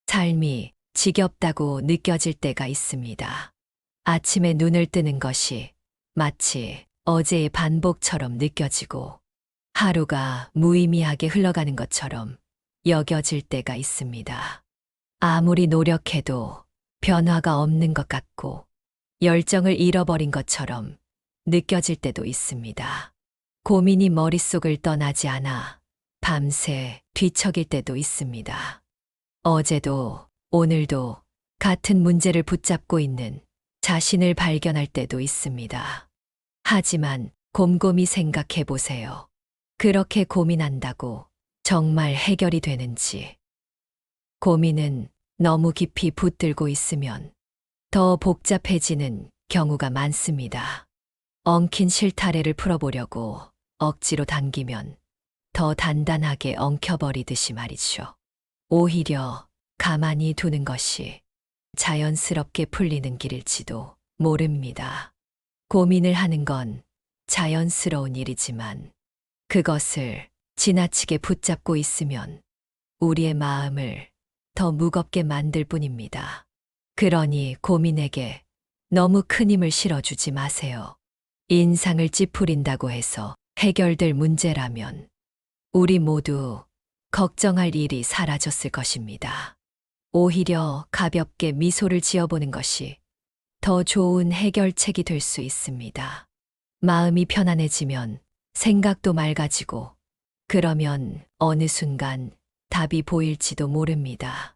삶이 지겹다고 느껴질 때가 있습니다. 아침에 눈을 뜨는 것이 마치 어제의 반복처럼 느껴지고 하루가 무의미하게 흘러가는 것처럼 여겨질 때가 있습니다. 아무리 노력해도 변화가 없는 것 같고 열정을 잃어버린 것처럼 느껴질 때도 있습니다. 고민이 머릿속을 떠나지 않아 밤새 뒤척일 때도 있습니다. 어제도 오늘도 같은 문제를 붙잡고 있는 자신을 발견할 때도 있습니다. 하지만 곰곰이 생각해 보세요. 그렇게 고민한다고 정말 해결이 되는지. 고민은 너무 깊이 붙들고 있으면 더 복잡해지는 경우가 많습니다. 엉킨 실타래를 풀어보려고 억지로 당기면 더 단단하게 엉켜버리듯이 말이죠. 오히려 가만히 두는 것이 자연스럽게 풀리는 길일지도 모릅니다. 고민을 하는 건 자연스러운 일이지만 그것을 지나치게 붙잡고 있으면 우리의 마음을 더 무겁게 만들 뿐입니다. 그러니 고민에게 너무 큰 힘을 실어주지 마세요. 인상을 찌푸린다고 해서 해결될 문제라면 우리 모두 걱정할 일이 사라졌을 것입니다. 오히려 가볍게 미소를 지어보는 것이 더 좋은 해결책이 될 수 있습니다. 마음이 편안해지면 생각도 맑아지고 그러면 어느 순간 답이 보일지도 모릅니다.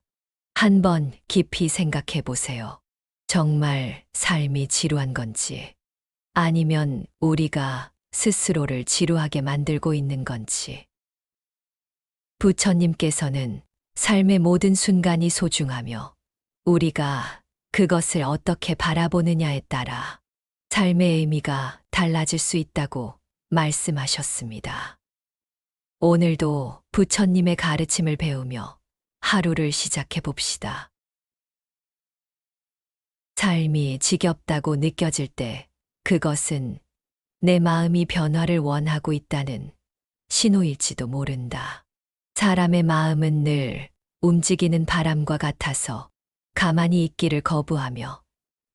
한번 깊이 생각해 보세요. 정말 삶이 지루한 건지 아니면 우리가 스스로를 지루하게 만들고 있는 건지. 부처님께서는 삶의 모든 순간이 소중하며 우리가 그것을 어떻게 바라보느냐에 따라 삶의 의미가 달라질 수 있다고 말씀하셨습니다. 오늘도 부처님의 가르침을 배우며 하루를 시작해 봅시다. 삶이 지겹다고 느껴질 때 그것은 내 마음이 변화를 원하고 있다는 신호일지도 모른다. 사람의 마음은 늘 움직이는 바람과 같아서 가만히 있기를 거부하며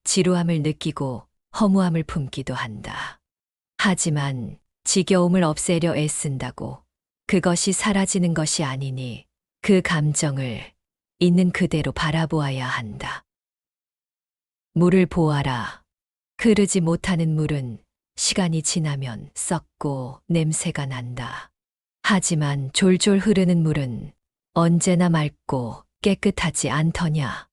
지루함을 느끼고 허무함을 품기도 한다. 하지만 지겨움을 없애려 애쓴다고 그것이 사라지는 것이 아니니 그 감정을 있는 그대로 바라보아야 한다. 물을 보아라. 흐르지 못하는 물은 시간이 지나면 썩고 냄새가 난다. 하지만 졸졸 흐르는 물은 언제나 맑고 깨끗하지 않더냐.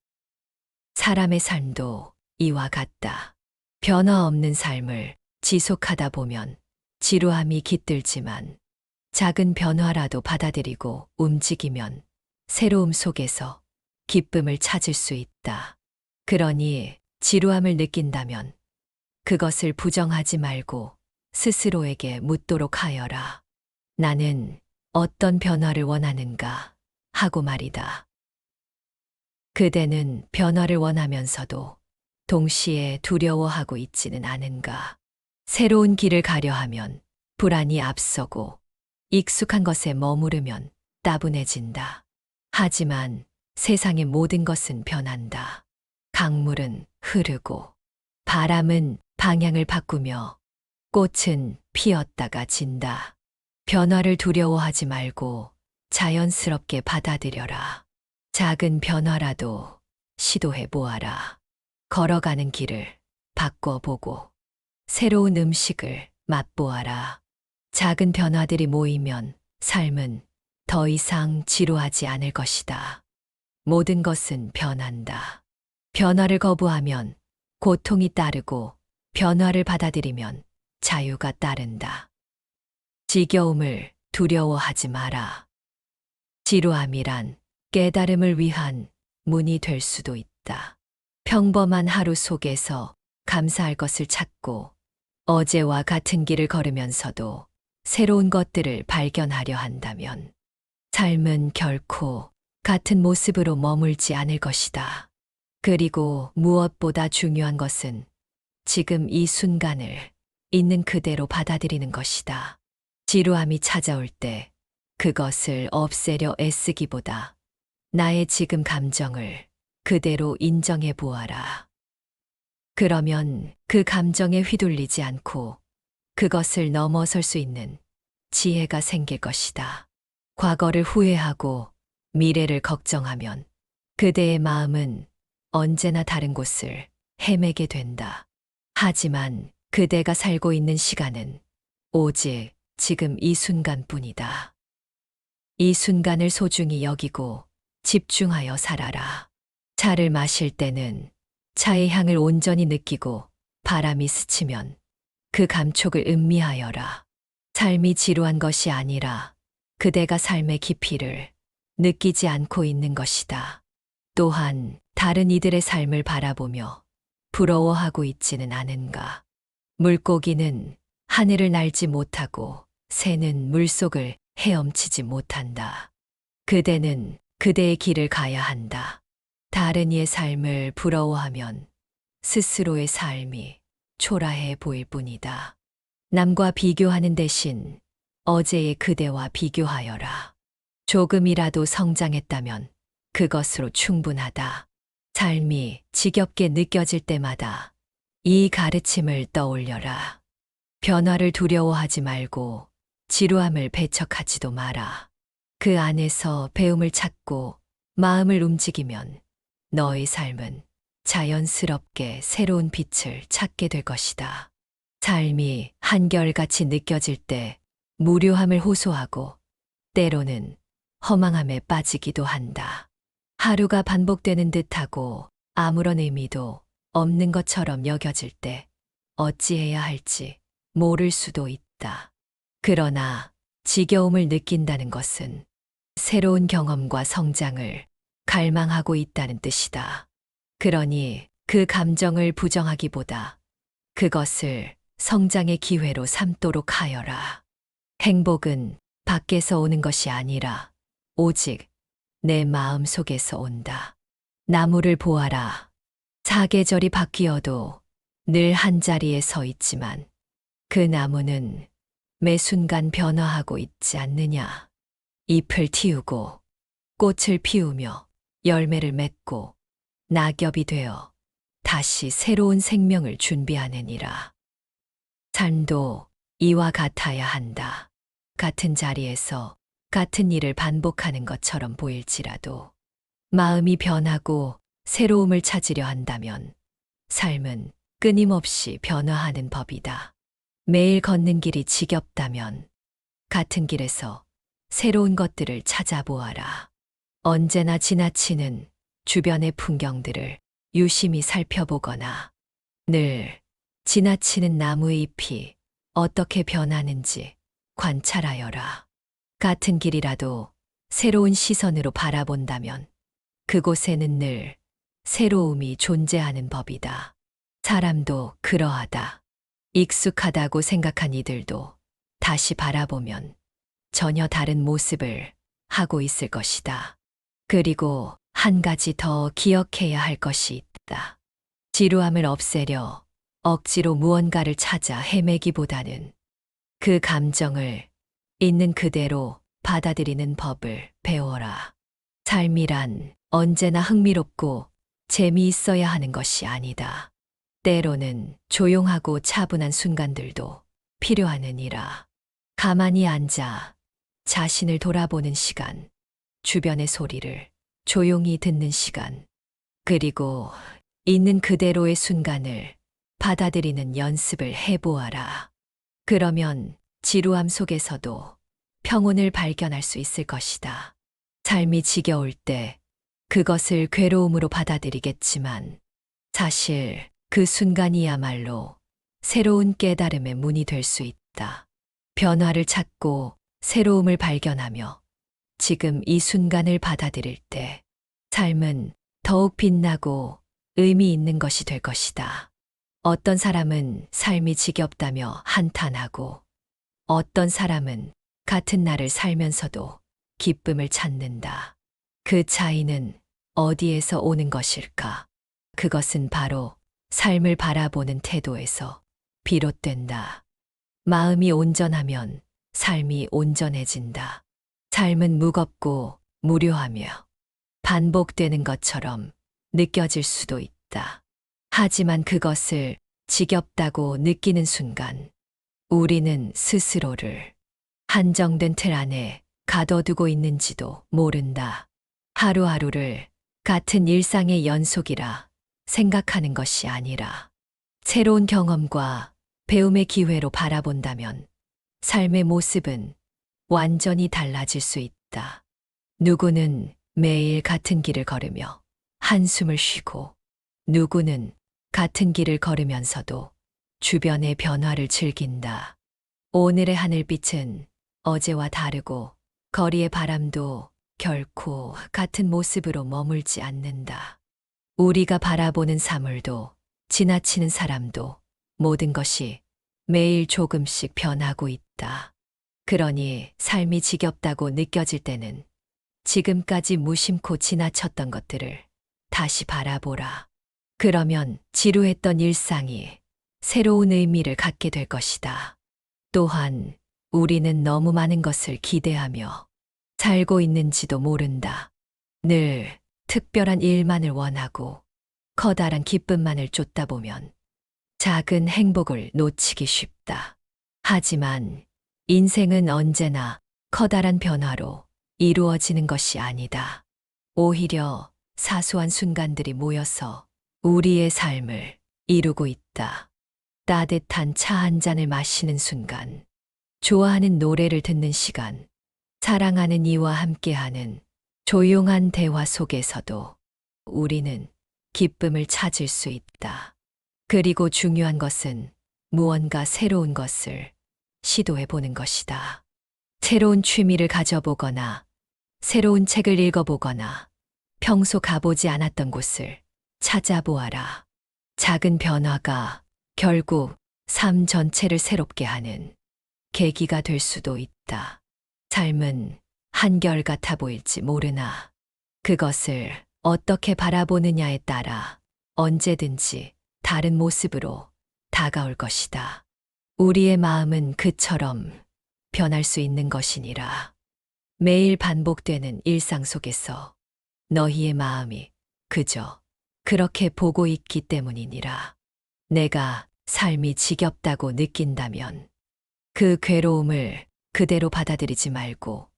사람의 삶도 이와 같다. 변화 없는 삶을 지속하다 보면 지루함이 깃들지만 작은 변화라도 받아들이고 움직이면 새로움 속에서 기쁨을 찾을 수 있다. 그러니 지루함을 느낀다면 그것을 부정하지 말고 스스로에게 묻도록 하여라. 나는 어떤 변화를 원하는가 하고 말이다. 그대는 변화를 원하면서도 동시에 두려워하고 있지는 않은가. 새로운 길을 가려 하면 불안이 앞서고 익숙한 것에 머무르면 따분해진다. 하지만 세상의 모든 것은 변한다. 강물은 흐르고 바람은 방향을 바꾸며 꽃은 피었다가 진다. 변화를 두려워하지 말고 자연스럽게 받아들여라. 작은 변화라도 시도해 보아라. 걸어가는 길을 바꿔보고 새로운 음식을 맛보아라. 작은 변화들이 모이면 삶은 더 이상 지루하지 않을 것이다. 모든 것은 변한다. 변화를 거부하면 고통이 따르고 변화를 받아들이면 자유가 따른다. 지겨움을 두려워하지 마라. 지루함이란 깨달음을 위한 문이 될 수도 있다. 평범한 하루 속에서 감사할 것을 찾고 어제와 같은 길을 걸으면서도 새로운 것들을 발견하려 한다면 삶은 결코 같은 모습으로 머물지 않을 것이다. 그리고 무엇보다 중요한 것은 지금 이 순간을 있는 그대로 받아들이는 것이다. 지루함이 찾아올 때 그것을 없애려 애쓰기보다 나의 지금 감정을 그대로 인정해 보아라. 그러면 그 감정에 휘둘리지 않고 그것을 넘어설 수 있는 지혜가 생길 것이다. 과거를 후회하고 미래를 걱정하면 그대의 마음은 언제나 다른 곳을 헤매게 된다. 하지만 그대가 살고 있는 시간은 오직 지금 이 순간뿐이다. 이 순간을 소중히 여기고 집중하여 살아라. 차를 마실 때는 차의 향을 온전히 느끼고 바람이 스치면 그 감촉을 음미하여라. 삶이 지루한 것이 아니라 그대가 삶의 깊이를 느끼지 않고 있는 것이다. 또한 다른 이들의 삶을 바라보며 부러워하고 있지는 않은가. 물고기는 하늘을 날지 못하고 새는 물속을 헤엄치지 못한다. 그대는 그대의 길을 가야 한다. 다른 이의 삶을 부러워하면 스스로의 삶이 초라해 보일 뿐이다. 남과 비교하는 대신 어제의 그대와 비교하여라. 조금이라도 성장했다면 그것으로 충분하다. 삶이 지겹게 느껴질 때마다 이 가르침을 떠올려라. 변화를 두려워하지 말고 지루함을 배척하지도 마라. 그 안에서 배움을 찾고 마음을 움직이면 너의 삶은 자연스럽게 새로운 빛을 찾게 될 것이다. 삶이 한결같이 느껴질 때 무료함을 호소하고 때로는 허망함에 빠지기도 한다. 하루가 반복되는 듯하고 아무런 의미도 없는 것처럼 여겨질 때 어찌해야 할지 모를 수도 있다. 그러나 지겨움을 느낀다는 것은 새로운 경험과 성장을 갈망하고 있다는 뜻이다. 그러니 그 감정을 부정하기보다 그것을 성장의 기회로 삼도록 하여라. 행복은 밖에서 오는 것이 아니라 오직 내 마음 속에서 온다. 나무를 보아라. 사계절이 바뀌어도 늘 한자리에 서 있지만 그 나무는 매 순간 변화하고 있지 않느냐. 잎을 틔우고 꽃을 피우며 열매를 맺고 낙엽이 되어 다시 새로운 생명을 준비하느니라. 삶도 이와 같아야 한다. 같은 자리에서 같은 일을 반복하는 것처럼 보일지라도 마음이 변하고 새로움을 찾으려 한다면 삶은 끊임없이 변화하는 법이다. 매일 걷는 길이 지겹다면 같은 길에서 새로운 것들을 찾아보아라. 언제나 지나치는 주변의 풍경들을 유심히 살펴보거나 늘 지나치는 나무의 잎이 어떻게 변하는지 관찰하여라. 같은 길이라도 새로운 시선으로 바라본다면 그곳에는 늘 새로움이 존재하는 법이다. 사람도 그러하다. 익숙하다고 생각한 이들도 다시 바라보면 전혀 다른 모습을 하고 있을 것이다. 그리고 한 가지 더 기억해야 할 것이 있다. 지루함을 없애려 억지로 무언가를 찾아 헤매기보다는 그 감정을 있는 그대로 받아들이는 법을 배워라. 삶이란 언제나 흥미롭고 재미있어야 하는 것이 아니다. 때로는 조용하고 차분한 순간들도 필요하느니라. 가만히 앉아 자신을 돌아보는 시간, 주변의 소리를 조용히 듣는 시간, 그리고 있는 그대로의 순간을 받아들이는 연습을 해보아라. 그러면 지루함 속에서도 평온을 발견할 수 있을 것이다. 삶이 지겨울 때 그것을 괴로움으로 받아들이겠지만 사실 그 순간이야말로 새로운 깨달음의 문이 될 수 있다. 변화를 찾고 새로움을 발견하며 지금 이 순간을 받아들일 때 삶은 더욱 빛나고 의미 있는 것이 될 것이다. 어떤 사람은 삶이 지겹다며 한탄하고 어떤 사람은 같은 날을 살면서도 기쁨을 찾는다. 그 차이는 어디에서 오는 것일까? 그것은 바로 삶을 바라보는 태도에서 비롯된다. 마음이 온전하면 삶이 온전해진다. 삶은 무겁고 무료하며 반복되는 것처럼 느껴질 수도 있다. 하지만 그것을 지겹다고 느끼는 순간 우리는 스스로를 한정된 틀 안에 가둬두고 있는지도 모른다. 하루하루를 같은 일상의 연속이라 생각하는 것이 아니라 새로운 경험과 배움의 기회로 바라본다면 삶의 모습은 완전히 달라질 수 있다. 누구는 매일 같은 길을 걸으며 한숨을 쉬고 누구는 같은 길을 걸으면서도 주변의 변화를 즐긴다. 오늘의 하늘빛은 어제와 다르고 거리의 바람도 결코 같은 모습으로 머물지 않는다. 우리가 바라보는 사물도 지나치는 사람도 모든 것이 매일 조금씩 변하고 있다. 그러니 삶이 지겹다고 느껴질 때는 지금까지 무심코 지나쳤던 것들을 다시 바라보라. 그러면 지루했던 일상이 새로운 의미를 갖게 될 것이다. 또한 우리는 너무 많은 것을 기대하며 살고 있는지도 모른다. 늘 특별한 일만을 원하고 커다란 기쁨만을 쫓다 보면 작은 행복을 놓치기 쉽다. 하지만 인생은 언제나 커다란 변화로 이루어지는 것이 아니다. 오히려 사소한 순간들이 모여서 우리의 삶을 이루고 있다. 따뜻한 차 한 잔을 마시는 순간, 좋아하는 노래를 듣는 시간, 사랑하는 이와 함께하는 조용한 대화 속에서도 우리는 기쁨을 찾을 수 있다. 그리고 중요한 것은 무언가 새로운 것을 시도해 보는 것이다. 새로운 취미를 가져보거나, 새로운 책을 읽어보거나, 평소 가보지 않았던 곳을 찾아보아라. 작은 변화가 결국 삶 전체를 새롭게 하는 계기가 될 수도 있다. 삶은 한결같아 보일지 모르나 그것을 어떻게 바라보느냐에 따라 언제든지 다른 모습으로 다가올 것이다. 우리의 마음은 그처럼 변할 수 있는 것이니라. 매일 반복되는 일상 속에서 너희의 마음이 그저 그렇게 보고 있기 때문이니라. 내가 삶이 지겹다고 느낀다면 그 괴로움을 그대로 받아들이지 말고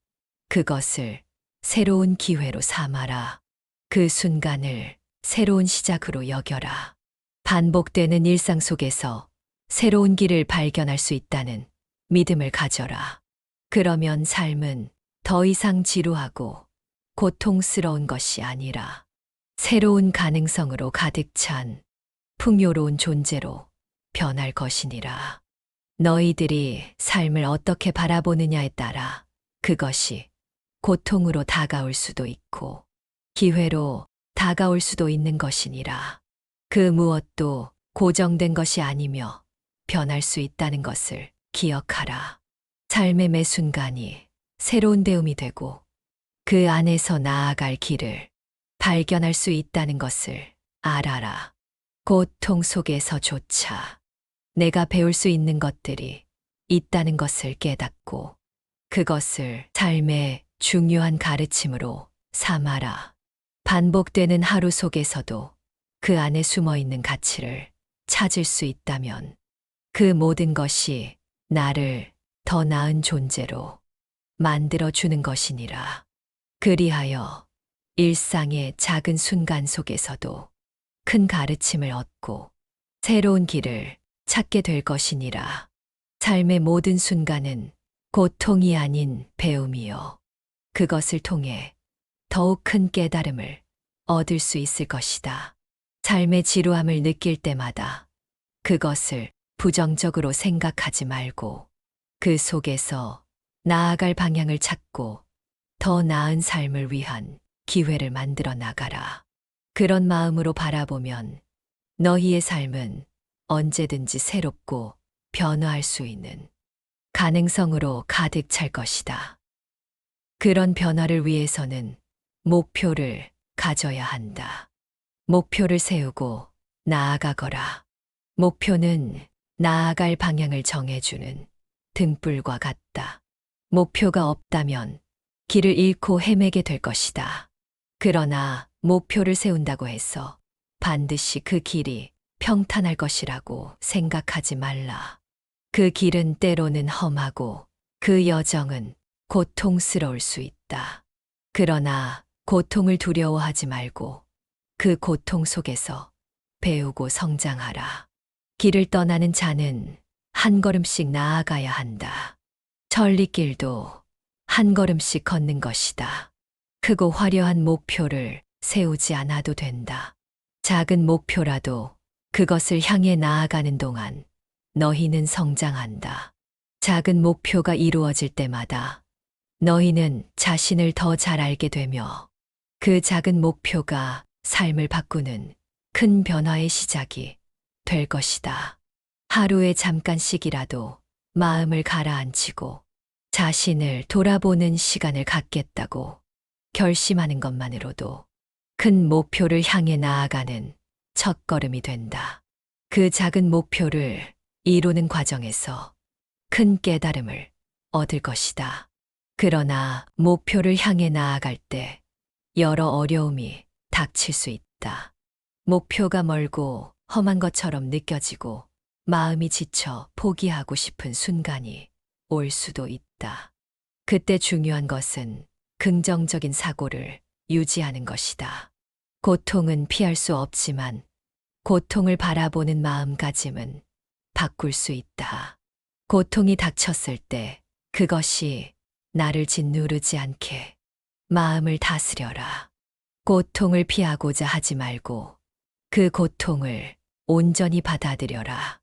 그것을 새로운 기회로 삼아라. 그 순간을 새로운 시작으로 여겨라. 반복되는 일상 속에서 새로운 길을 발견할 수 있다는 믿음을 가져라. 그러면 삶은 더 이상 지루하고 고통스러운 것이 아니라 새로운 가능성으로 가득 찬 풍요로운 존재로 변할 것이니라. 너희들이 삶을 어떻게 바라보느냐에 따라 그것이 고통으로 다가올 수도 있고 기회로 다가올 수도 있는 것이니라. 그 무엇도 고정된 것이 아니며 변할 수 있다는 것을 기억하라. 삶의 매 순간이 새로운 배움이 되고 그 안에서 나아갈 길을 발견할 수 있다는 것을 알아라. 고통 속에서조차 내가 배울 수 있는 것들이 있다는 것을 깨닫고 그것을 삶의 중요한 가르침으로 삼아라. 반복되는 하루 속에서도 그 안에 숨어 있는 가치를 찾을 수 있다면 그 모든 것이 나를 더 나은 존재로 만들어주는 것이니라. 그리하여 일상의 작은 순간 속에서도 큰 가르침을 얻고 새로운 길을 찾게 될 것이니라. 삶의 모든 순간은 고통이 아닌 배움이요. 그것을 통해 더욱 큰 깨달음을 얻을 수 있을 것이다. 삶의 지루함을 느낄 때마다 그것을 부정적으로 생각하지 말고 그 속에서 나아갈 방향을 찾고 더 나은 삶을 위한 기회를 만들어 나가라. 그런 마음으로 바라보면 너희의 삶은 언제든지 새롭고 변화할 수 있는 가능성으로 가득 찰 것이다. 그런 변화를 위해서는 목표를 가져야 한다. 목표를 세우고 나아가거라. 목표는 나아갈 방향을 정해주는 등불과 같다. 목표가 없다면 길을 잃고 헤매게 될 것이다. 그러나 목표를 세운다고 해서 반드시 그 길이 평탄할 것이라고 생각하지 말라. 그 길은 때로는 험하고 그 여정은 고통스러울 수 있다. 그러나 고통을 두려워하지 말고 그 고통 속에서 배우고 성장하라. 길을 떠나는 자는 한 걸음씩 나아가야 한다. 천리길도 한 걸음씩 걷는 것이다. 크고 화려한 목표를 세우지 않아도 된다. 작은 목표라도 그것을 향해 나아가는 동안 너희는 성장한다. 작은 목표가 이루어질 때마다 너희는 자신을 더 잘 알게 되며 그 작은 목표가 삶을 바꾸는 큰 변화의 시작이 될 것이다. 하루에 잠깐씩이라도 마음을 가라앉히고 자신을 돌아보는 시간을 갖겠다고 결심하는 것만으로도 큰 목표를 향해 나아가는 첫걸음이 된다. 그 작은 목표를 이루는 과정에서 큰 깨달음을 얻을 것이다. 그러나 목표를 향해 나아갈 때 여러 어려움이 닥칠 수 있다. 목표가 멀고 험한 것처럼 느껴지고 마음이 지쳐 포기하고 싶은 순간이 올 수도 있다. 그때 중요한 것은 긍정적인 사고를 유지하는 것이다. 고통은 피할 수 없지만 고통을 바라보는 마음가짐은 바꿀 수 있다. 고통이 닥쳤을 때 그것이 나를 짓누르지 않게 마음을 다스려라. 고통을 피하고자 하지 말고 그 고통을 온전히 받아들여라.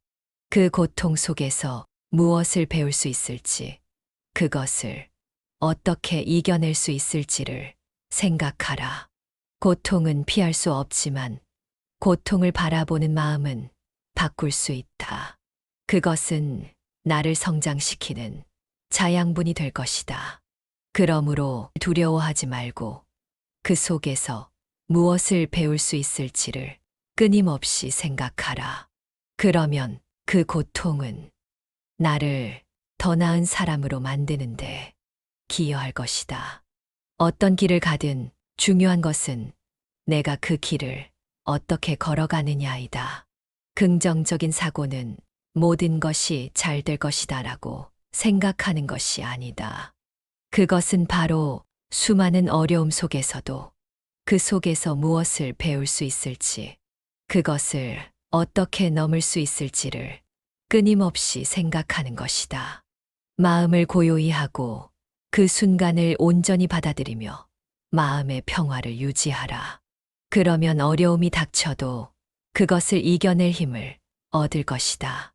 그 고통 속에서 무엇을 배울 수 있을지, 그것을 어떻게 이겨낼 수 있을지를 생각하라. 고통은 피할 수 없지만 고통을 바라보는 마음은 바꿀 수 있다. 그것은 나를 성장시키는 자양분이 될 것이다. 그러므로 두려워하지 말고 그 속에서 무엇을 배울 수 있을지를 끊임없이 생각하라. 그러면 그 고통은 나를 더 나은 사람으로 만드는데 기여할 것이다. 어떤 길을 가든 중요한 것은 내가 그 길을 어떻게 걸어가느냐이다. 긍정적인 사고는 모든 것이 잘 될 것이다라고 생각하는 것이 아니다. 그것은 바로 수많은 어려움 속에서도 그 속에서 무엇을 배울 수 있을지, 그것을 어떻게 넘을 수 있을지를 끊임없이 생각하는 것이다. 마음을 고요히 하고 그 순간을 온전히 받아들이며 마음의 평화를 유지하라. 그러면 어려움이 닥쳐도 그것을 이겨낼 힘을 얻을 것이다.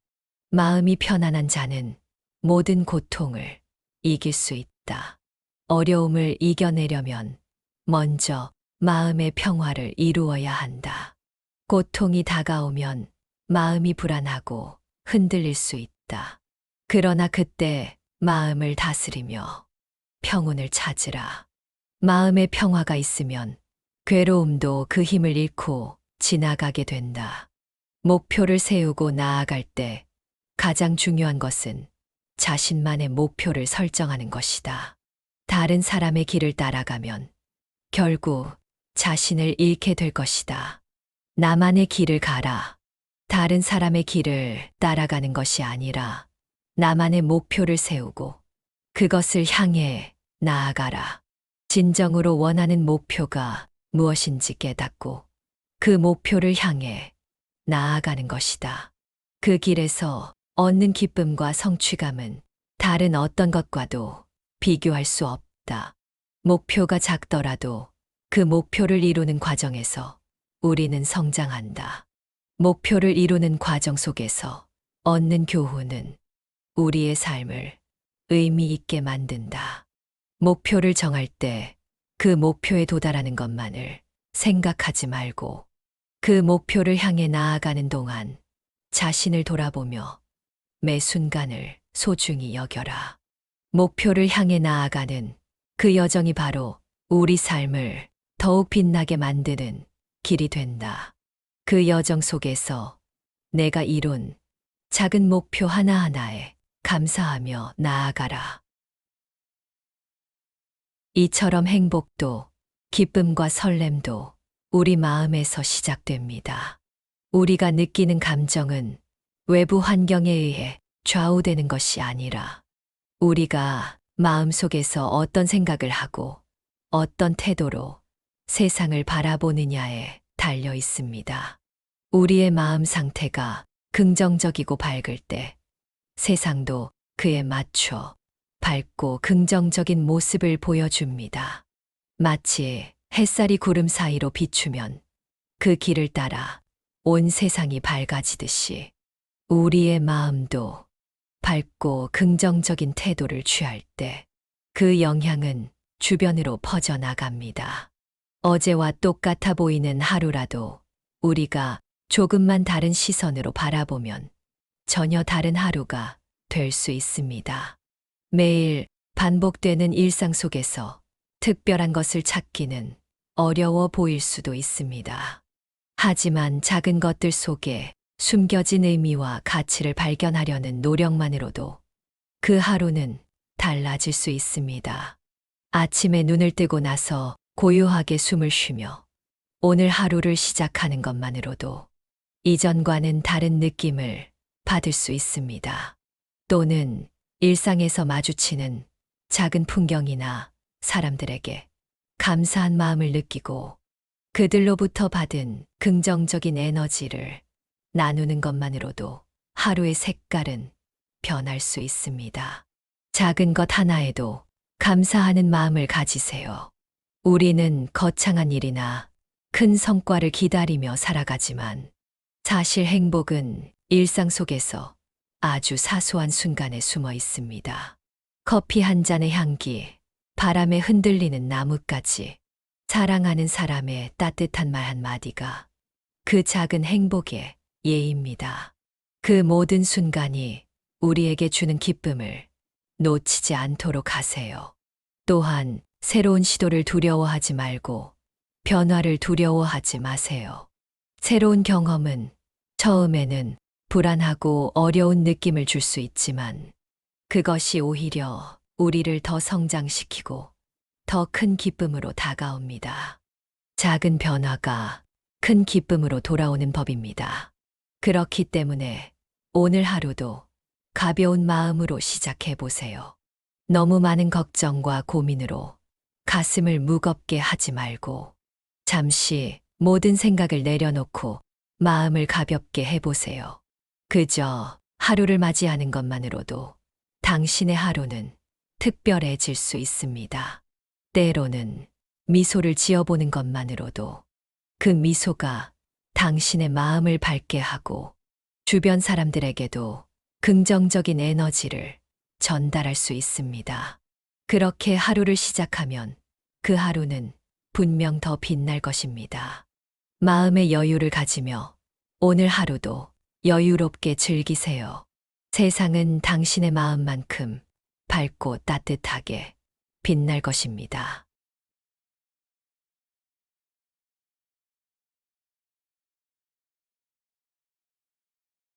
마음이 편안한 자는 모든 고통을 이길 수 있다. 어려움을 이겨내려면 먼저 마음의 평화를 이루어야 한다. 고통이 다가오면 마음이 불안하고 흔들릴 수 있다. 그러나 그때 마음을 다스리며 평온을 찾으라. 마음의 평화가 있으면 괴로움도 그 힘을 잃고 지나가게 된다. 목표를 세우고 나아갈 때 가장 중요한 것은 자신만의 목표를 설정하는 것이다. 다른 사람의 길을 따라가면 결국 자신을 잃게 될 것이다. 나만의 길을 가라. 다른 사람의 길을 따라가는 것이 아니라 나만의 목표를 세우고 그것을 향해 나아가라. 진정으로 원하는 목표가 무엇인지 깨닫고 그 목표를 향해 나아가는 것이다. 그 길에서 얻는 기쁨과 성취감은 다른 어떤 것과도 비교할 수 없다. 목표가 작더라도 그 목표를 이루는 과정에서 우리는 성장한다. 목표를 이루는 과정 속에서 얻는 교훈은 우리의 삶을 의미 있게 만든다. 목표를 정할 때 그 목표에 도달하는 것만을 생각하지 말고 그 목표를 향해 나아가는 동안 자신을 돌아보며 매 순간을 소중히 여겨라. 목표를 향해 나아가는 그 여정이 바로 우리 삶을 더욱 빛나게 만드는 길이 된다. 그 여정 속에서 내가 이룬 작은 목표 하나하나에 감사하며 나아가라. 이처럼 행복도 기쁨과 설렘도 우리 마음에서 시작됩니다. 우리가 느끼는 감정은 외부 환경에 의해 좌우되는 것이 아니라 우리가 마음속에서 어떤 생각을 하고 어떤 태도로 세상을 바라보느냐에 달려 있습니다. 우리의 마음 상태가 긍정적이고 밝을 때 세상도 그에 맞춰 밝고 긍정적인 모습을 보여줍니다. 마치 햇살이 구름 사이로 비추면 그 길을 따라 온 세상이 밝아지듯이 우리의 마음도 밝고 긍정적인 태도를 취할 때 그 영향은 주변으로 퍼져나갑니다. 어제와 똑같아 보이는 하루라도 우리가 조금만 다른 시선으로 바라보면 전혀 다른 하루가 될 수 있습니다. 매일 반복되는 일상 속에서 특별한 것을 찾기는 어려워 보일 수도 있습니다. 하지만 작은 것들 속에 숨겨진 의미와 가치를 발견하려는 노력만으로도 그 하루는 달라질 수 있습니다. 아침에 눈을 뜨고 나서 고요하게 숨을 쉬며 오늘 하루를 시작하는 것만으로도 이전과는 다른 느낌을 받을 수 있습니다. 또는 일상에서 마주치는 작은 풍경이나 사람들에게 감사한 마음을 느끼고 그들로부터 받은 긍정적인 에너지를 나누는 것만으로도 하루의 색깔은 변할 수 있습니다. 작은 것 하나에도 감사하는 마음을 가지세요. 우리는 거창한 일이나 큰 성과를 기다리며 살아가지만 사실 행복은 일상 속에서 아주 사소한 순간에 숨어 있습니다. 커피 한 잔의 향기, 바람에 흔들리는 나뭇가지, 사랑하는 사람의 따뜻한 말 한마디가 그 작은 행복의 예입니다. 그 모든 순간이 우리에게 주는 기쁨을 놓치지 않도록 하세요. 또한 새로운 시도를 두려워하지 말고 변화를 두려워하지 마세요. 새로운 경험은 처음에는 불안하고 어려운 느낌을 줄 수 있지만 그것이 오히려 우리를 더 성장시키고 더 큰 기쁨으로 다가옵니다. 작은 변화가 큰 기쁨으로 돌아오는 법입니다. 그렇기 때문에 오늘 하루도 가벼운 마음으로 시작해 보세요. 너무 많은 걱정과 고민으로 가슴을 무겁게 하지 말고 잠시 모든 생각을 내려놓고 마음을 가볍게 해보세요. 그저 하루를 맞이하는 것만으로도 당신의 하루는 특별해질 수 있습니다. 때로는 미소를 지어보는 것만으로도 그 미소가 당신의 마음을 밝게 하고 주변 사람들에게도 긍정적인 에너지를 전달할 수 있습니다. 그렇게 하루를 시작하면 그 하루는 분명 더 빛날 것입니다. 마음의 여유를 가지며 오늘 하루도 여유롭게 즐기세요. 세상은 당신의 마음만큼 밝고 따뜻하게 빛날 것입니다.